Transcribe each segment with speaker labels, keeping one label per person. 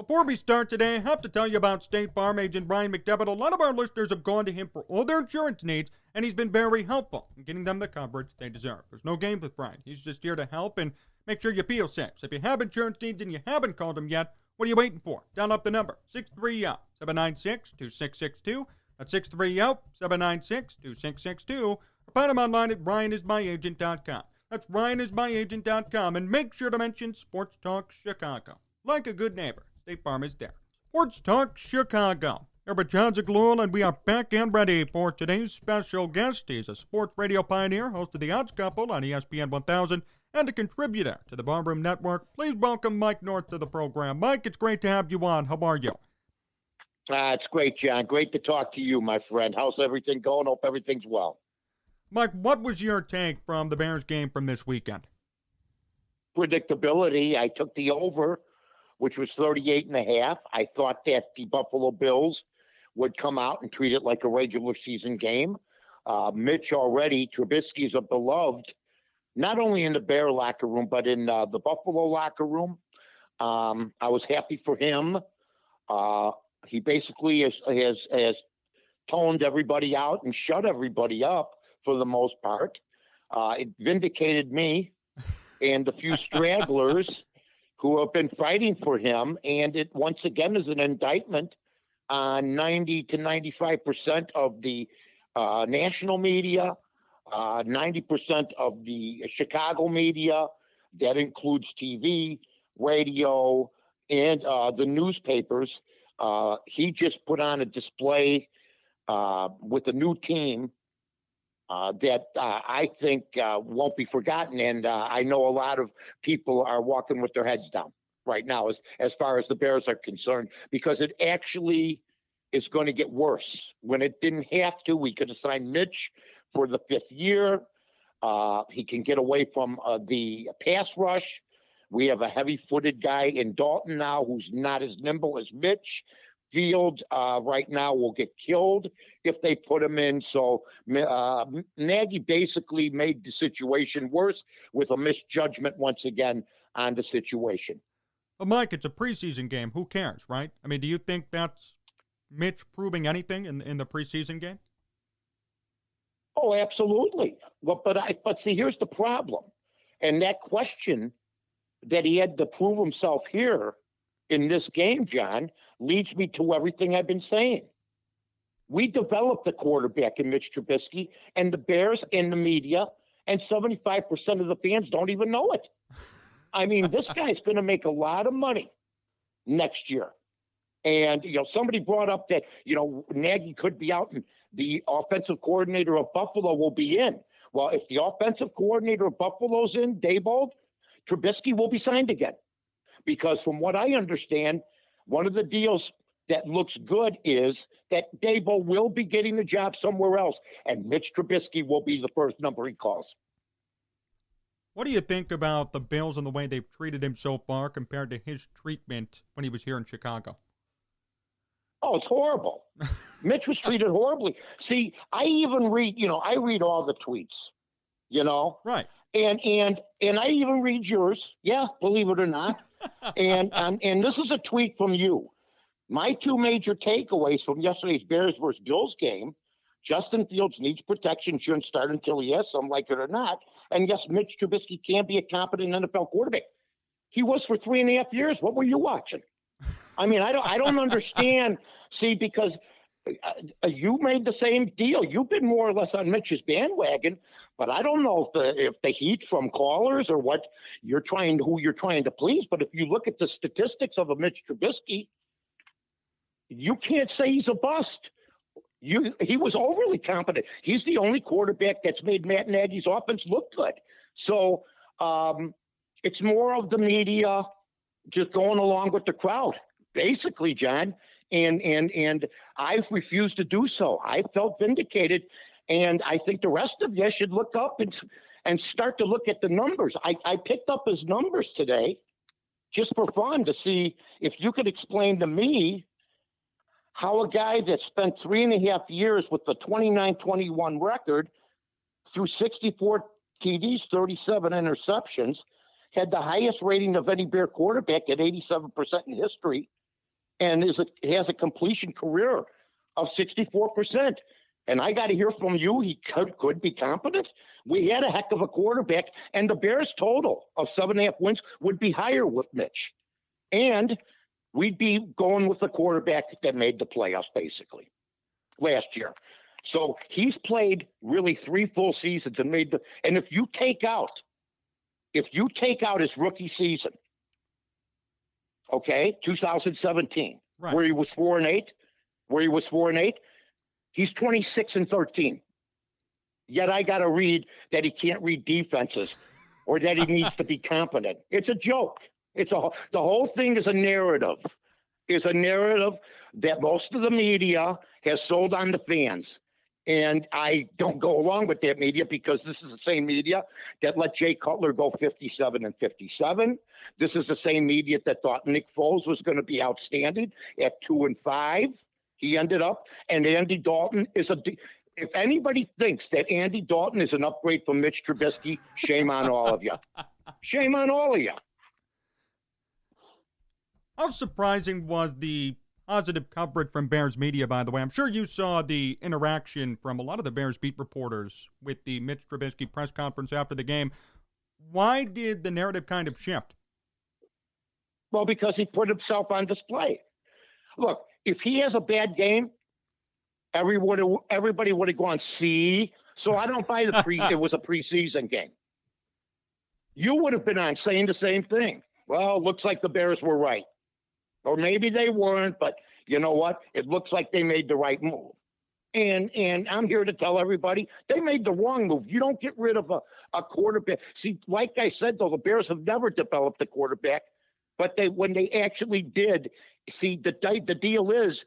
Speaker 1: Before we start today, I have to tell you about State Farm agent Brian McDevitt. A lot of our listeners have gone to him for all their insurance needs, and he's been very helpful in getting them the coverage they deserve. There's no games with Brian. He's just here to help and make sure you feel safe. So if you have insurance needs and you haven't called him yet, what are you waiting for? Dial up the number, 630-796-2662. That's 630-796-2662. Or find him online at ryanismyagent.com. That's ryanismyagent.com. And make sure to mention Sports Talk Chicago. Like a good neighbor, State Farm is there. Sports Talk Chicago. Here with Jon Zaghloul, and we are back and ready for today's special guest. He's a sports radio pioneer, host of The Odds Couple on ESPN 1000, and a contributor to the Barroom Network. Please welcome Mike North to the program. Mike, it's great to have you on. How are you?
Speaker 2: It's great, John. Great to talk to you, my friend. How's everything going? Hope everything's well.
Speaker 1: Mike, what was your take from the Bears game from this weekend?
Speaker 2: Predictability. I took the over, which was 38.5. I thought that the Buffalo Bills would come out and treat it like a regular season game. Mitch Trubisky is a beloved, not only in the Bear locker room, but in the Buffalo locker room. I was happy for him. He basically has toned everybody out and shut everybody up for the most part. It vindicated me and a few stragglers who have been fighting for him, and it once again is an indictment on 90 to 95% of the national media, 90% of the Chicago media. That includes TV, radio, and the newspapers. He just put on a display with a new team that I think won't be forgotten. And I know a lot of people are walking with their heads down right now as far as the Bears are concerned, because it actually is going to get worse. When it didn't have to, we could have signed Mitch for the 5th year. He can get away from the pass rush. We have a heavy-footed guy in Dalton now who's not as nimble as Mitch. Field right now will get killed if they put him in. So Nagy basically made the situation worse with a misjudgment once again on the situation.
Speaker 1: Well, Mike, it's a preseason game. Who cares, right? I mean, do you think that's Mitch proving anything in the preseason game?
Speaker 2: Oh, absolutely. Well, but see, here's the problem. And that question that he had to prove himself here in this game, John, leads me to everything I've been saying. We developed the quarterback in Mitch Trubisky, and the Bears and the media and 75% of the fans don't even know it. I mean, this guy's going to make a lot of money next year. And, somebody brought up that, Nagy could be out and the offensive coordinator of Buffalo will be in. Well, if the offensive coordinator of Buffalo's in, Daboll, Trubisky will be signed again. Because from what I understand, one of the deals that looks good is that Daboll will be getting the job somewhere else, and Mitch Trubisky will be the first number he calls.
Speaker 1: What do you think about the Bills and the way they've treated him so far compared to his treatment when he was here in Chicago?
Speaker 2: Oh, it's horrible. Mitch was treated horribly. See, I even read, I read all the tweets,
Speaker 1: Right.
Speaker 2: And I even read yours. Yeah, believe it or not. And this is a tweet from you. My 2 major takeaways from yesterday's Bears versus Bills game: Justin Fields needs protection, shouldn't start until he has some, like it or not. And yes, Mitch Trubisky can be a competent NFL quarterback. He was for 3.5 years. What were you watching? I mean, I don't understand. See, because you made the same deal. You've been more or less on Mitch's bandwagon, but I don't know if the heat from callers or what who you're trying to please. But if you look at the statistics of a Mitch Trubisky, you can't say he's a bust. He was overly competent. He's the only quarterback that's made Matt Nagy's offense look good. So it's more of the media just going along with the crowd, basically, John. And I've refused to do so. I felt vindicated, and I think the rest of you should look up and start to look at the numbers. I picked up his numbers today just for fun to see if you could explain to me how a guy that spent 3.5 years with the 29-21 record through 64 TDs, 37 interceptions, had the highest rating of any Bear quarterback at 87% in history, and has a completion career of 64%. And I got to hear from you, he could be competent. We had a heck of a quarterback, and the Bears' total of 7.5 wins would be higher with Mitch. And we'd be going with the quarterback that made the playoffs, basically, last year. So he's played really 3 full seasons and and if you take out his rookie season, okay, 2017,
Speaker 1: right,
Speaker 2: where he was 4-8, he's 26-13. Yet I got to read that he can't read defenses or that he needs to be competent. It's a joke. The whole thing is a narrative. Is a narrative that most of the media has sold on the fans. And I don't go along with that media because this is the same media that let Jay Cutler go 57-57. This is the same media that thought Nick Foles was going to be outstanding at 2-5. He ended up, and Andy Dalton is if anybody thinks that Andy Dalton is an upgrade from Mitch Trubisky, shame on all of you. Shame on all of you.
Speaker 1: How surprising was the positive coverage from Bears media, by the way? I'm sure you saw the interaction from a lot of the Bears beat reporters with the Mitch Trubisky press conference after the game. Why did the narrative kind of shift?
Speaker 2: Well, because he put himself on display. Look, if he has a bad game, everybody would have gone, see? So I don't buy it was a preseason game. You would have been on saying the same thing. Well, it looks like the Bears were right. Or maybe they weren't, but you know what? It looks like they made the right move. And I'm here to tell everybody they made the wrong move. You don't get rid of a quarterback. See, like I said, though, the Bears have never developed a quarterback, but when they actually did, see, the deal is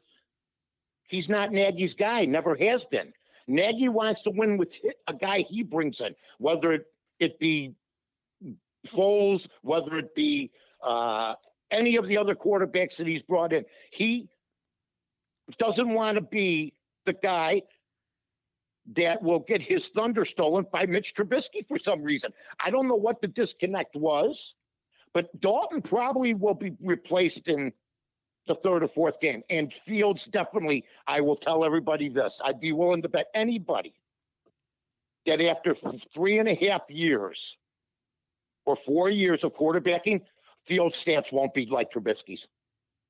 Speaker 2: he's not Nagy's guy, never has been. Nagy wants to win with a guy he brings in, whether it be Foles, whether it be any of the other quarterbacks that he's brought in. He doesn't want to be the guy that will get his thunder stolen by Mitch Trubisky for some reason. I don't know what the disconnect was, but Dalton probably will be replaced in the 3rd or 4th game. And Fields definitely, I will tell everybody this. I'd be willing to bet anybody that after 3.5 years or 4 years of quarterbacking, Fields' stats won't be like Trubisky's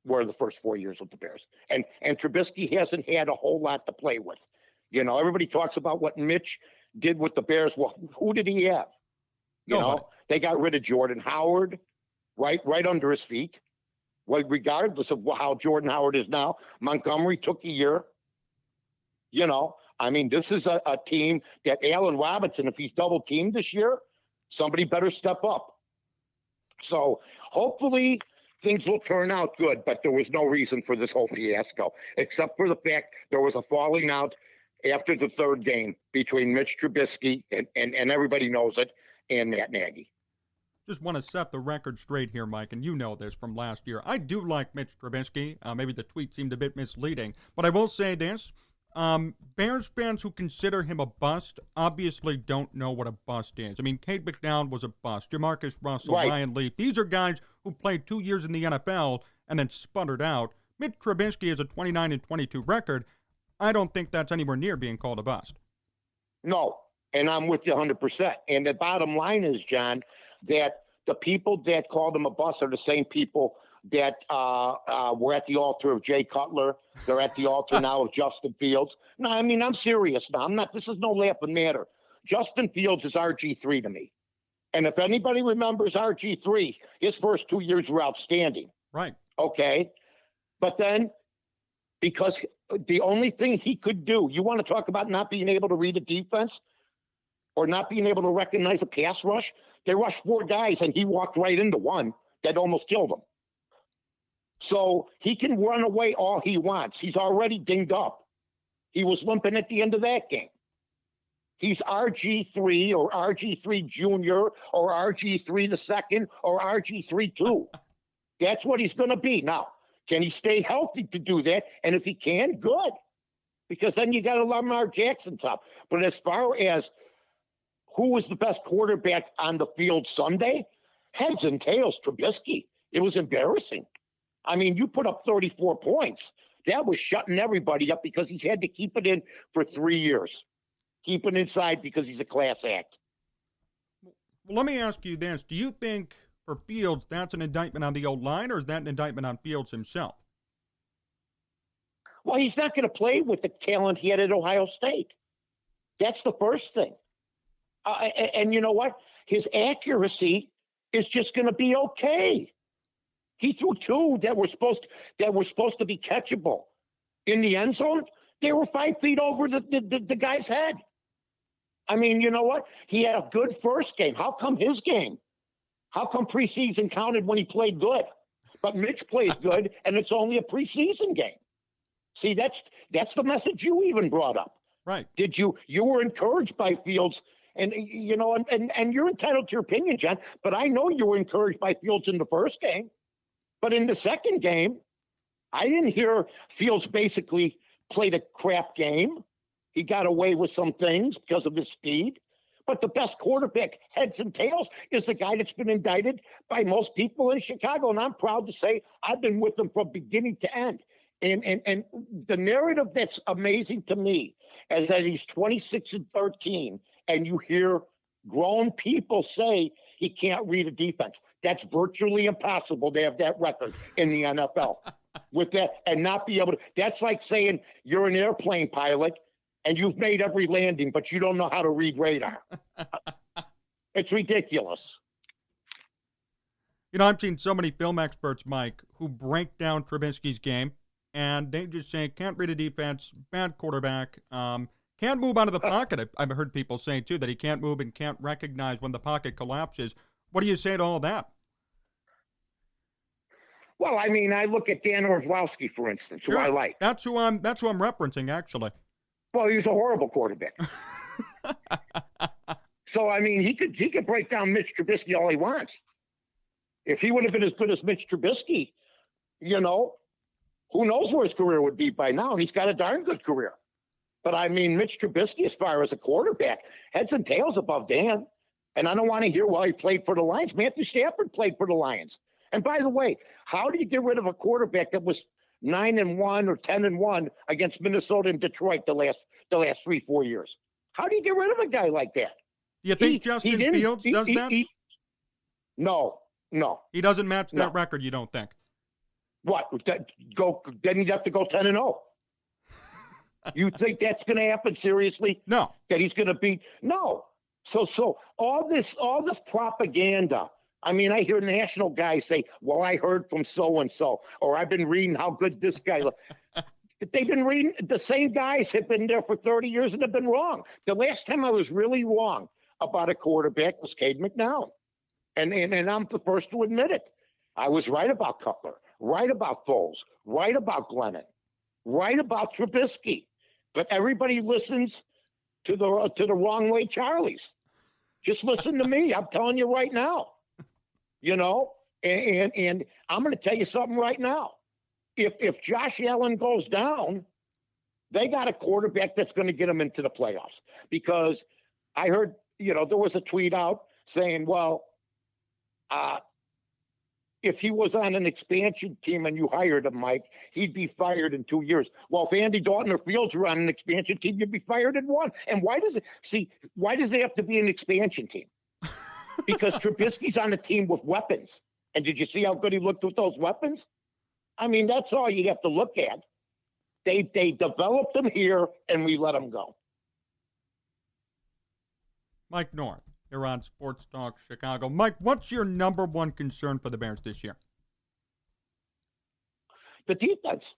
Speaker 2: were the first 4 years with the Bears. And Trubisky hasn't had a whole lot to play with. You know, everybody talks about what Mitch did with the Bears. Well, who did he have? You know, they got rid of Jordan Howard right under his feet. Well, regardless of how Jordan Howard is now, Montgomery took a year. You know, I mean, this is a team that Allen Robinson, if he's double teamed this year, somebody better step up. So hopefully things will turn out good, but there was no reason for this whole fiasco, except for the fact there was a falling out after the 3rd game between Mitch Trubisky, and everybody knows it, and Matt Nagy.
Speaker 1: Just want to set the record straight here, Mike, and you know this from last year. I do like Mitch Trubisky. Maybe the tweet seemed a bit misleading, but I will say this. Bears fans who consider him a bust obviously don't know what a bust is. I mean, Cade McNown was a bust. Jamarcus Russell,
Speaker 2: Right.
Speaker 1: Ryan Leaf. These are guys who played 2 years in the NFL and then sputtered out. Mitch Trubisky has a 29-22 record. I don't think that's anywhere near being called a bust.
Speaker 2: No, and I'm with you 100%. And the bottom line is, John, that the people that called him a bust are the same people that were at the altar of Jay Cutler. They're at the altar now of Justin Fields. No, I mean, I'm serious now. This is no laughing matter. Justin Fields is RG3 to me. And if anybody remembers RG3, his first 2 years were outstanding.
Speaker 1: Right.
Speaker 2: Okay. But then, because the only thing he could do, you want to talk about not being able to read a defense or not being able to recognize a pass rush? They rushed 4 guys and he walked right into one that almost killed him. So he can run away all he wants. He's already dinged up. He was limping at the end of that game. He's RG3 or RG3 Junior or RG3 the second or RG3 2. That's what he's going to be. Now, can he stay healthy to do that? And if he can, good. Because then you got a Lamar Jackson top. But as far as who was the best quarterback on the field Sunday, heads and tails, Trubisky. It was embarrassing. I mean, you put up 34 points. That was shutting everybody up because he's had to keep it in for 3 years. Keep it inside because he's a class act.
Speaker 1: Well, let me ask you this. Do you think for Fields that's an indictment on the old line, or is that an indictment on Fields himself?
Speaker 2: Well, he's not going to play with the talent he had at Ohio State. That's the first thing. And you know what? His accuracy is just going to be okay. He threw two that were supposed to be catchable in the end zone. They were 5 feet over the guy's head. I mean, you know what? He had a good first game. How come his game? How come preseason counted when he played good? But Mitch plays good, and it's only a preseason game. See, that's the message you even brought up.
Speaker 1: Right.
Speaker 2: Did you were encouraged by Fields, and you know, and you're entitled to your opinion, John, but I know you were encouraged by Fields in the first game. But in the second game, I didn't hear Fields basically played a crap game. He got away with some things because of his speed. But the best quarterback, heads and tails, is the guy that's been indicted by most people in Chicago. And I'm proud to say I've been with them from beginning to end. And the narrative that's amazing to me is that he's 26-13, and you hear grown people say he can't read a defense. That's virtually impossible to have that record in the NFL with that and not be able to. That's like saying you're an airplane pilot and you've made every landing, but you don't know how to read radar. It's ridiculous.
Speaker 1: You know, I've seen so many film experts, Mike, who break down Trubisky's game, and they just say, can't read a defense, bad quarterback, can't move out of the pocket. I've heard people say, too, that he can't move and can't recognize when the pocket collapses. What do you say to all that?
Speaker 2: Well, I mean, I look at Dan Orlovsky, for instance, who I like.
Speaker 1: That's who I'm referencing, actually.
Speaker 2: Well, he was a horrible quarterback. So, I mean, he could break down Mitch Trubisky all he wants. If he would have been as good as Mitch Trubisky, you know, who knows where his career would be by now? He's got a darn good career. But, I mean, Mitch Trubisky, as far as a quarterback, heads and tails above Dan. And I don't want to hear, well, he played for the Lions. Matthew Stafford played for the Lions. And by the way, how do you get rid of a quarterback that was 9-1 or 10-1 against Minnesota and Detroit the last 3-4 years? How do you get rid of a guy like that?
Speaker 1: Do you think Justin Fields does that?
Speaker 2: No.
Speaker 1: He doesn't match that record, you don't think?
Speaker 2: What? Then he'd have to go 10-0. You think that's going to happen seriously?
Speaker 1: No.
Speaker 2: That he's going to beat? No. So all this propaganda. I mean, I hear national guys say, well, I heard from so-and-so, or I've been reading how good this guy looks. They've been reading, the same guys have been there for 30 years and have been wrong. The last time I was really wrong about a quarterback was Cade McNown. And I'm the first to admit it. I was right about Cutler, right about Foles, right about Glennon, right about Trubisky. But everybody listens to the wrong way Charlies. Just listen to me. I'm telling you right now. You know, and I'm going to tell you something right now. If Josh Allen goes down, they got a quarterback that's going to get them into the playoffs. Because I heard, you know, there was a tweet out saying, well, if he was on an expansion team and you hired him, Mike, he'd be fired in 2 years. Well, if Andy Dalton or Fields were on an expansion team, you'd be fired in 1. And why does it have to be an expansion team? Because Trubisky's on a team with weapons. And did you see how good he looked with those weapons? I mean, that's all you have to look at. They developed them here, and we let them go.
Speaker 1: Mike North, you're on Sports Talk Chicago. Mike, what's your number one concern for the Bears this year?
Speaker 2: The defense.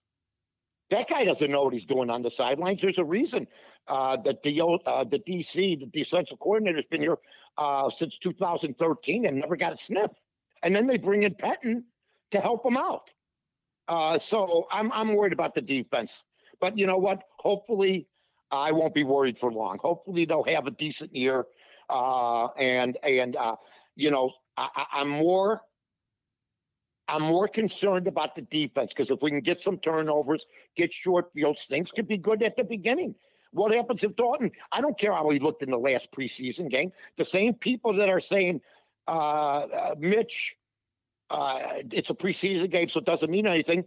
Speaker 2: That guy doesn't know what he's doing on the sidelines. There's a reason that the DC, the defensive coordinator, has been here since 2013 and never got a sniff. And then they bring in Pettin to help him out. So I'm worried about the defense. But you know what? Hopefully, I won't be worried for long. Hopefully, they'll have a decent year. You know, I'm more concerned about the defense because if we can get some turnovers, get short fields, things could be good at the beginning. What happens if Dalton? I don't care how he looked in the last preseason game. The same people that are saying Mitch it's a preseason game, so it doesn't mean anything,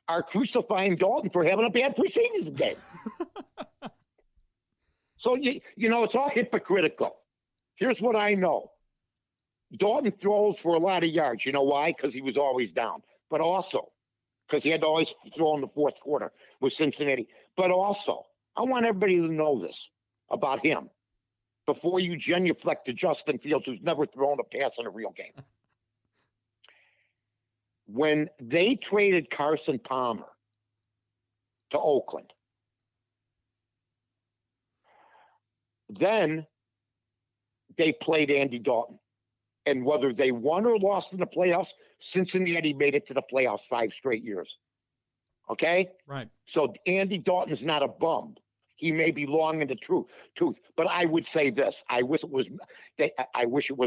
Speaker 2: are crucifying Dalton for having a bad preseason game. So, it's all hypocritical. Here's what I know. Dalton throws for a lot of yards. You know why? Because he was always down. But also, because he had to always throw in the fourth quarter with Cincinnati. But also, I want everybody to know this about him before you genuflect to Justin Fields, who's never thrown a pass in a real game. When they traded Carson Palmer to Oakland, then they played Andy Dalton. And whether they won or lost in the playoffs, Cincinnati made it to the playoffs 5 straight years. Okay?
Speaker 1: Right.
Speaker 2: So Andy Dalton's not a bum. He may be long in the tooth. But I would say this. I wish it was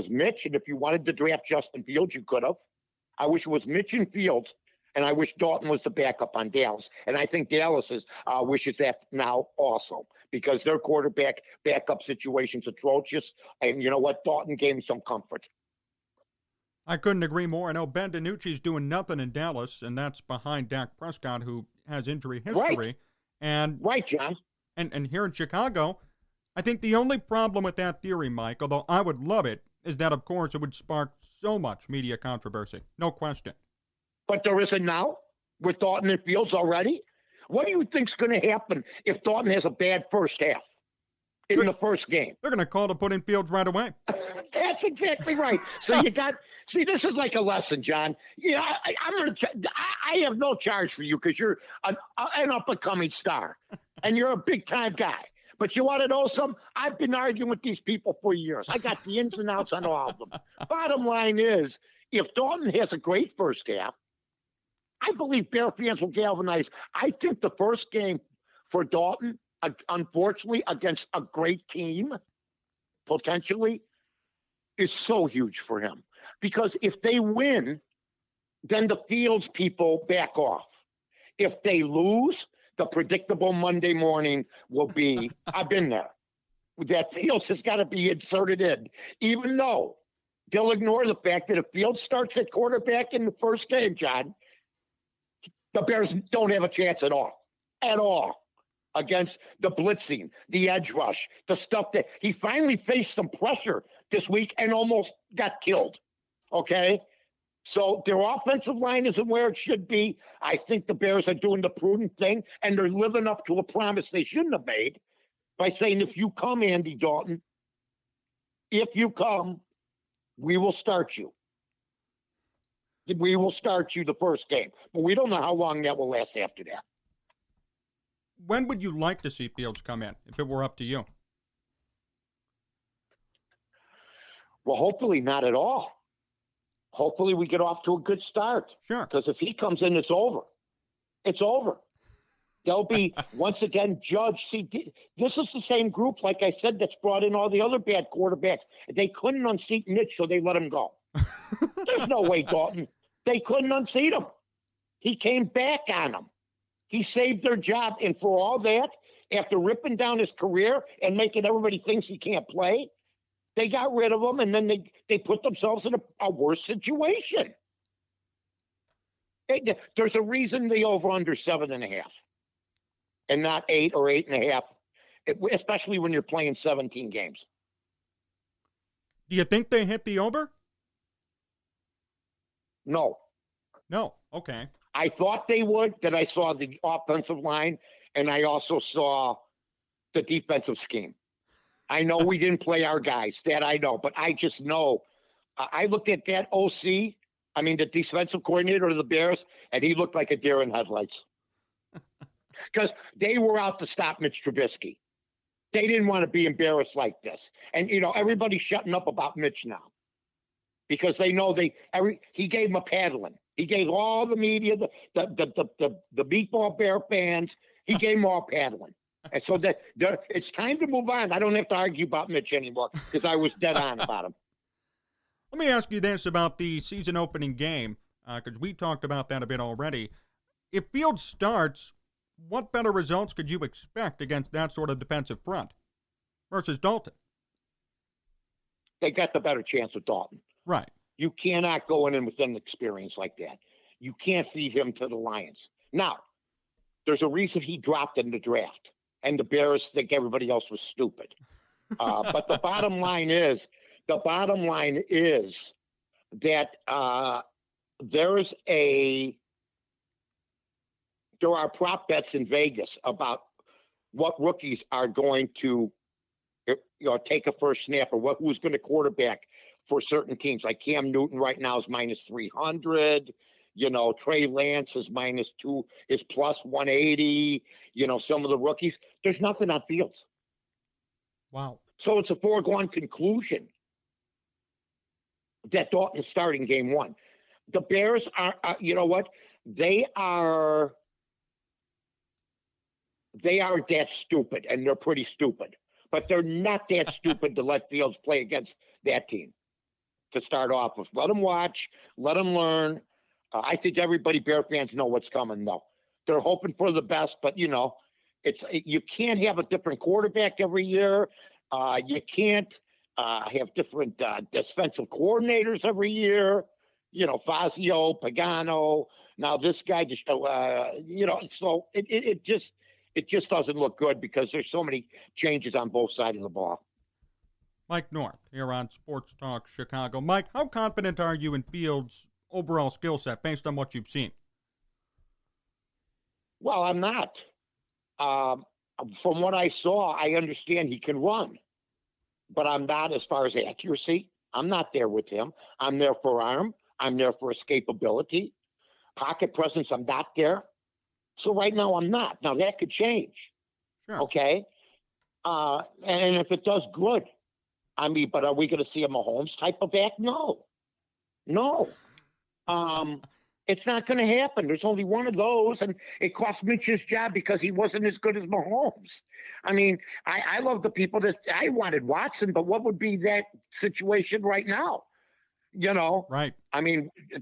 Speaker 2: Mitch, and if you wanted to draft Justin Fields, you could have. I wish it was Mitch and Fields, and I wish Dalton was the backup on Dallas. And I think Dallas wishes that now also, because their quarterback backup situation's atrocious. And you know what? Dalton gave me some comfort.
Speaker 1: I couldn't agree more. I know Ben DiNucci's doing nothing in Dallas, and that's behind Dak Prescott, who has injury history.
Speaker 2: Right, John.
Speaker 1: And here in Chicago, I think the only problem with that theory, Mike, although I would love it, is that, of course, it would spark so much media controversy. No question.
Speaker 2: But there isn't now with Dalton and Fields already. What do you think's going to happen if Dalton has a bad first half in the first game?
Speaker 1: They're going to call to put in Fields right away.
Speaker 2: That's exactly right. So this is like a lesson, John. I have no charge for you because you're an up-and-coming star, and you're a big-time guy. But you want to know something? I've been arguing with these people for years. I got the ins and outs on all of them. Bottom line is, if Dalton has a great first half, I believe Bear fans will galvanize. I think the first game for Dalton, unfortunately, against a great team, potentially, is so huge for him. Because if they win, then the Fields people back off. If they lose, the predictable Monday morning will be, I've been there. That Fields has got to be inserted in, even though they'll ignore the fact that if Fields starts at quarterback in the first game, John, the Bears don't have a chance at all, against the blitzing, the edge rush, the stuff that he finally faced some pressure this week and almost got killed. Okay? So their offensive line isn't where it should be. I think the Bears are doing the prudent thing, and they're living up to a promise they shouldn't have made by saying, if you come, Andy Dalton, if you come, we will start you. We will start you the first game. But we don't know how long that will last after that.
Speaker 1: When would you like to see Fields come in, if it were up to you?
Speaker 2: Well, hopefully not at all. Hopefully we get off to a good start.
Speaker 1: Sure.
Speaker 2: Because if he comes in, it's over. It's over. They'll be, once again, judged. See, this is the same group, like I said, that's brought in all the other bad quarterbacks. They couldn't unseat Mitch, so they let him go. There's no way, Dalton. They couldn't unseat him. He came back on them. He saved their job. And for all that, after ripping down his career and making everybody thinks he can't play, they got rid of him, and then they put themselves in a worse situation. There's a reason they over under 7.5 and not 8 or 8.5, especially when you're playing 17 games.
Speaker 1: Do you think they hit the over?
Speaker 2: No.
Speaker 1: No. Okay.
Speaker 2: I thought they would, that I saw the offensive line, and I also saw the defensive scheme. I know we didn't play our guys, that I know, but I just know. I looked at that OC, the defensive coordinator of the Bears, and he looked like a deer in headlights. Because they were out to stop Mitch Trubisky. They didn't want to be embarrassed like this. And, everybody's shutting up about Mitch now. Because they know he gave them a paddling. He gave all the media, the Meatball Bear fans, he gave them all paddling. And so it's time to move on. I don't have to argue about Mitch anymore because I was dead on about him.
Speaker 1: Let me ask you this about the season opening game, because we talked about that a bit already. If Fields starts, what better results could you expect against that sort of defensive front versus Dalton?
Speaker 2: They got the better chance with Dalton.
Speaker 1: Right.
Speaker 2: You cannot go in with an experience like that. You can't feed him to the Lions. Now, there's a reason he dropped in the draft, and the Bears think everybody else was stupid. But the bottom line is that there are prop bets in Vegas about what rookies are going to take a first snap, or who's going to quarterback for certain teams. Like Cam Newton right now is minus 300. Trey Lance is is plus 180. Some of the rookies. There's nothing on Fields.
Speaker 1: Wow.
Speaker 2: So it's a foregone conclusion that Dalton's starting game one. The Bears are, you know what? They are that stupid, and they're pretty stupid. But they're not that stupid to let Fields play against that team to start off with. Let them watch. Let them learn. I think everybody, Bear fans, know what's coming, though. They're hoping for the best, but, you can't have a different quarterback every year. You can't have different defensive coordinators every year. Fazio, Pagano. Now this guy just, so it just doesn't look good because there's so many changes on both sides of the ball.
Speaker 1: Mike North here on Sports Talk Chicago. Mike, how confident are you in Fields' overall skill set based on what you've seen?
Speaker 2: Well, I'm not. From what I saw, I understand he can run, but I'm not as far as accuracy. I'm not there with him. I'm there for arm. I'm there for escapability. Pocket presence, I'm not there. So right now, I'm not. Now, that could change.
Speaker 1: Sure.
Speaker 2: Okay? And if it does, good. But are we going to see a Mahomes type of back? No. It's not going to happen. There's only one of those, and it cost Mitch his job because he wasn't as good as Mahomes. I love the people that I wanted Watson, but what would be that situation right now?
Speaker 1: Right.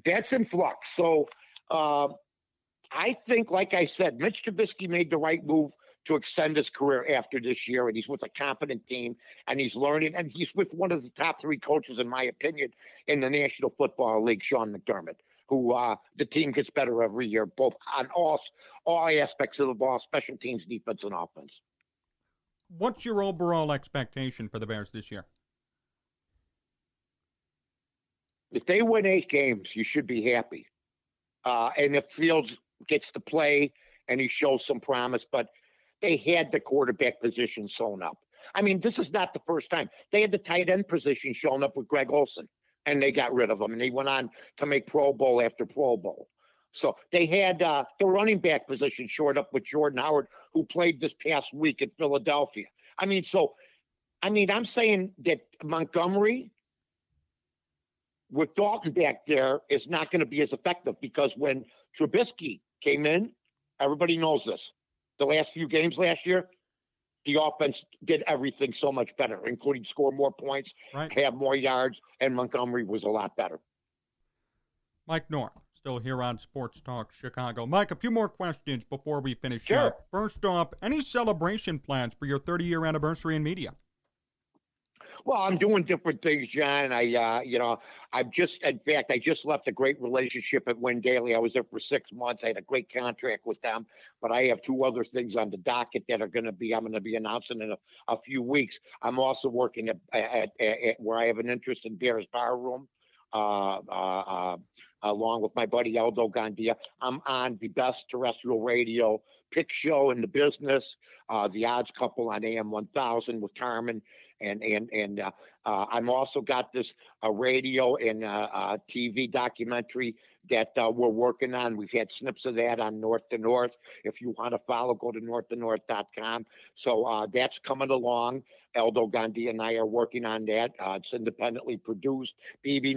Speaker 2: That's in flux. So I think, like I said, Mitch Trubisky made the right move to extend his career after this year, and he's with a competent team, and he's learning, and he's with one of the top three coaches, in my opinion, in the National Football League, Sean McDermott, who the team gets better every year, both on all aspects of the ball, special teams, defense, and offense.
Speaker 1: What's your overall expectation for the Bears this year?
Speaker 2: If they win 8 games, you should be happy. And if Fields gets to play and he shows some promise, but they had the quarterback position sewn up. This is not the first time. They had the tight end position shown up with Greg Olsen, and they got rid of him, and he went on to make Pro Bowl after Pro Bowl. So they had the running back position shored up with Jordan Howard, who played this past week in Philadelphia. I'm saying that Montgomery with Dalton back there is not going to be as effective, because when Trubisky came in, everybody knows this. The last few games last year, the offense did everything so much better, including score more points,
Speaker 1: right,
Speaker 2: have more yards, and Montgomery was a lot better.
Speaker 1: Mike North, still here on Sports Talk Chicago. Mike, a few more questions before we finish
Speaker 2: Sure.
Speaker 1: up. First off, any celebration plans for your 30-year anniversary in media?
Speaker 2: Well, I'm doing different things, John. I just left a great relationship at Win Daily. I was there for 6 months. I had a great contract with them, but I have 2 other things on the docket that I'm going to be announcing in a few weeks. I'm also working at where I have an interest in Bears Bar Room, along with my buddy Aldo Gandia. I'm on the best terrestrial radio pick show in the business, The Odds Couple on AM 1000 with Carmen. And I'm also got this radio and TV documentary that we're working on. We've had snips of that on North to North. If you want to follow, go to northtonorth.com. So that's coming along. Aldo Gandhi and I are working on that. It's independently produced. BB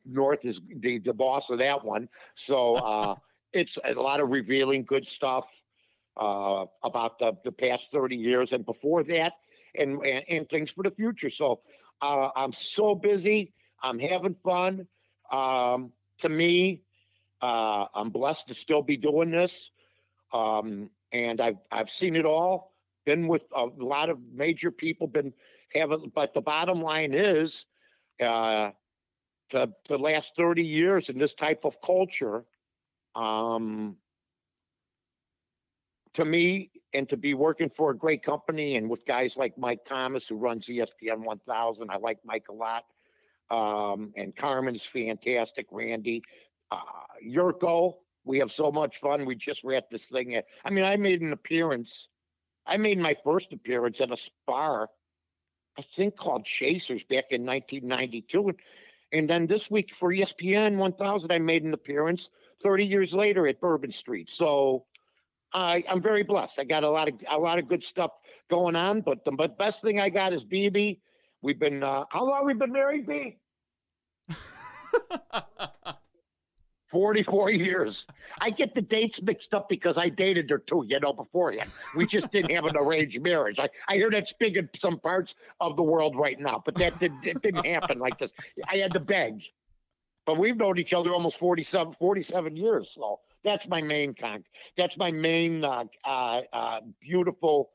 Speaker 2: North is the boss of that one. So it's a lot of revealing good stuff about the past 30 years and before that. And things for the future. So I'm so busy. I'm having fun. To me, I'm blessed to still be doing this. And I've seen it all. Been with a lot of major people. But the bottom line is, to the last 30 years in this type of culture, to me, and to be working for a great company and with guys like Mike Thomas, who runs ESPN 1000. I like Mike a lot. And Carmen's fantastic. Randy, Yurko, we have so much fun. We just wrapped this thing. I mean, I made my first appearance at a spar, I think called Chasers, back in 1992. And then this week for ESPN 1000, I made an appearance 30 years later at Bourbon Street. So I'm very blessed. I got a lot of good stuff going on, but the best thing I got is BB. We've been how long we been married, B? 44 years. I get the dates mixed up because I dated her too, beforehand. We just didn't have an arranged marriage. I hear that's big in some parts of the world right now, but it didn't happen like this. I had to beg. But we've known each other almost 47 years. So that's my main beautiful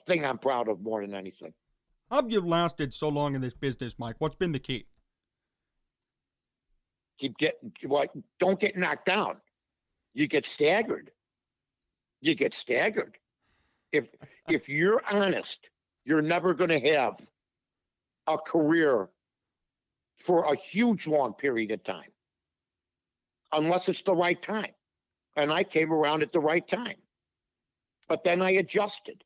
Speaker 2: thing I'm proud of more than anything.
Speaker 1: How have you lasted so long in this business, Mike? What's been the key?
Speaker 2: Don't get knocked down. You get staggered. If you're honest, you're never going to have a career for a huge long period of time, unless it's the right time. And I came around at the right time. But then I adjusted.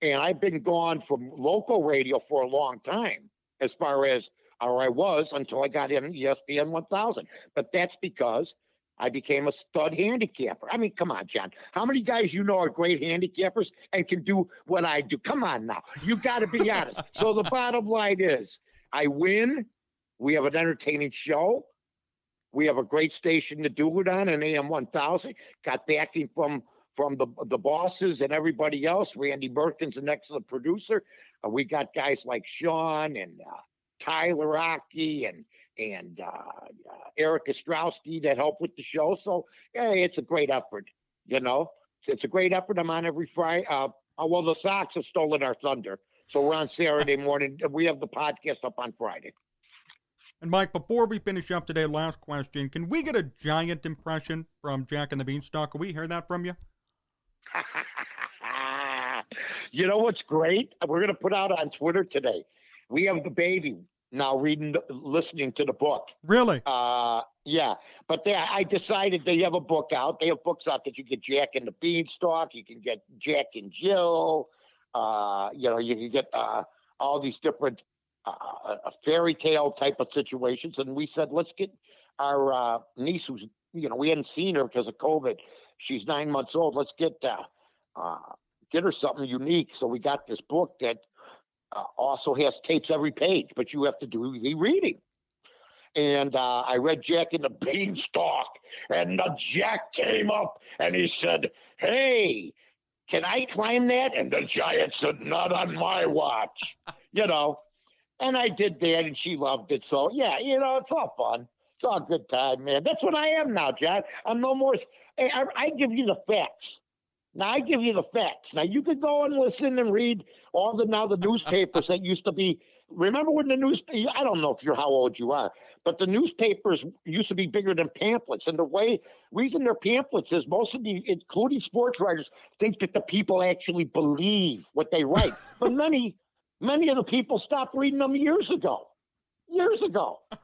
Speaker 2: And I've been gone from local radio for a long time, as far as, or I was until I got in ESPN 1000. But that's because I became a stud handicapper. I mean, come on, John. How many guys you know are great handicappers and can do what I do? Come on now. You got to be honest. So the bottom line is I win. We have an entertaining show. We have a great station to do it on, an AM 1000. Got backing from the bosses and everybody else. Randy Merkin's an excellent producer. We got guys like Sean and Tyler Rocky and Eric Ostrowski that help with the show. So, hey, it's a great effort, It's a great effort. I'm on every Friday. Well, the Sox have stolen our thunder. So we're on Saturday morning. We have the podcast up on Friday.
Speaker 1: And Mike, before we finish up today, last question. Can we get a giant impression from Jack and the Beanstalk? Can we hear that from you?
Speaker 2: You know what's great? We're going to put out on Twitter today. We have the baby now listening to the book.
Speaker 1: Really?
Speaker 2: Yeah. But I decided they have a book out. They have books out that you get Jack and the Beanstalk. You can get Jack and Jill. You can get all these different fairy tale type of situations. And we said, let's get our niece, who's, we hadn't seen her because of COVID. She's 9 months old. Let's get her something unique. So we got this book that also has tapes every page, but you have to do the reading. And I read Jack and the Beanstalk, and the Jack came up and he said, "Hey, can I climb that?" And the giant said, "Not on my watch." And I did that, and she loved it. So yeah, it's all fun. It's all a good time, man. That's what I am now, John. I'm no more. I give you the facts. Now I give you the facts. Now you could go and listen and read all the newspapers that used to be. Remember when the newspaper? I don't know how old you are, but the newspapers used to be bigger than pamphlets. And the reason they're pamphlets is most of the, including sports writers, think that the people actually believe what they write. But many of the people stopped reading them years ago.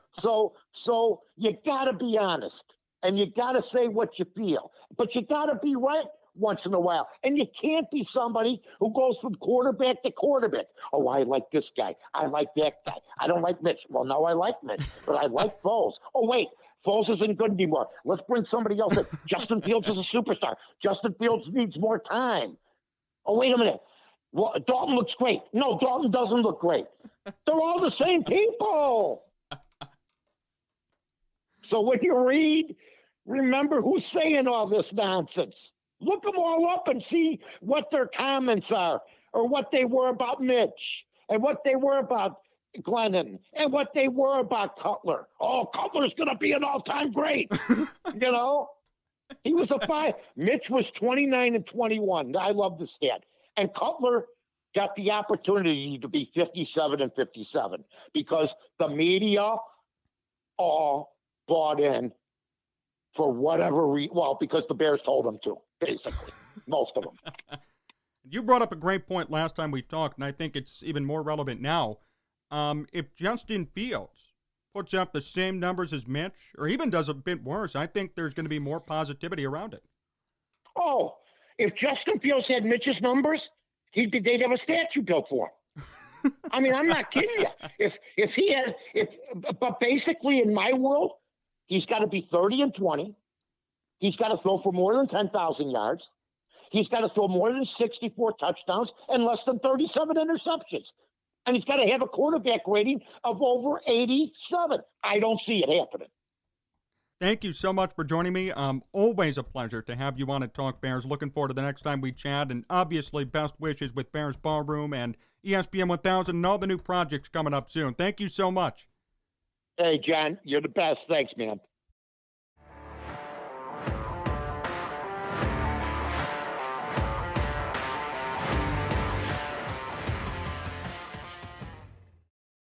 Speaker 2: So you got to be honest, and you got to say what you feel, but you got to be right once in a while. And you can't be somebody who goes from quarterback to quarterback. Oh, I like this guy. I like that guy. I don't like Mitch. Well, now I like Mitch, but I like Foles. Oh, wait, Foles isn't good anymore. Let's bring somebody else in. Justin Fields is a superstar. Justin Fields needs more time. Oh, wait a minute. Well, Dalton looks great. No, Dalton doesn't look great. They're all the same people. So when you read, remember who's saying all this nonsense. Look them all up and see what their comments are, or what they were about Mitch, and what they were about Glennon, and what they were about Cutler. Oh, Cutler's going to be an all-time great. He was a 5. Mitch was 29-21. I love the stat. And Cutler got the opportunity to be 57-57 because the media all bought in for whatever well, because the Bears told them to, basically, most of them.
Speaker 1: You brought up a great point last time we talked, and I think it's even more relevant now. If Justin Fields puts up the same numbers as Mitch, or even does a bit worse, I think there's going to be more positivity around it.
Speaker 2: Oh, if Justin Fields had Mitch's numbers, they'd have a statue built for him. I mean, I'm not kidding you. But basically in my world, he's got to be 30-20. He's got to throw for more than 10,000 yards. He's got to throw more than 64 touchdowns and less than 37 interceptions. And he's got to have a quarterback rating of over 87. I don't see it happening.
Speaker 1: Thank you so much for joining me. Always a pleasure to have you on at Talk Bears. Looking forward to the next time we chat. And obviously, best wishes with Bears Ballroom and ESPN 1000 and all the new projects coming up soon. Thank you so much.
Speaker 2: Hey, John, you're the best. Thanks, man.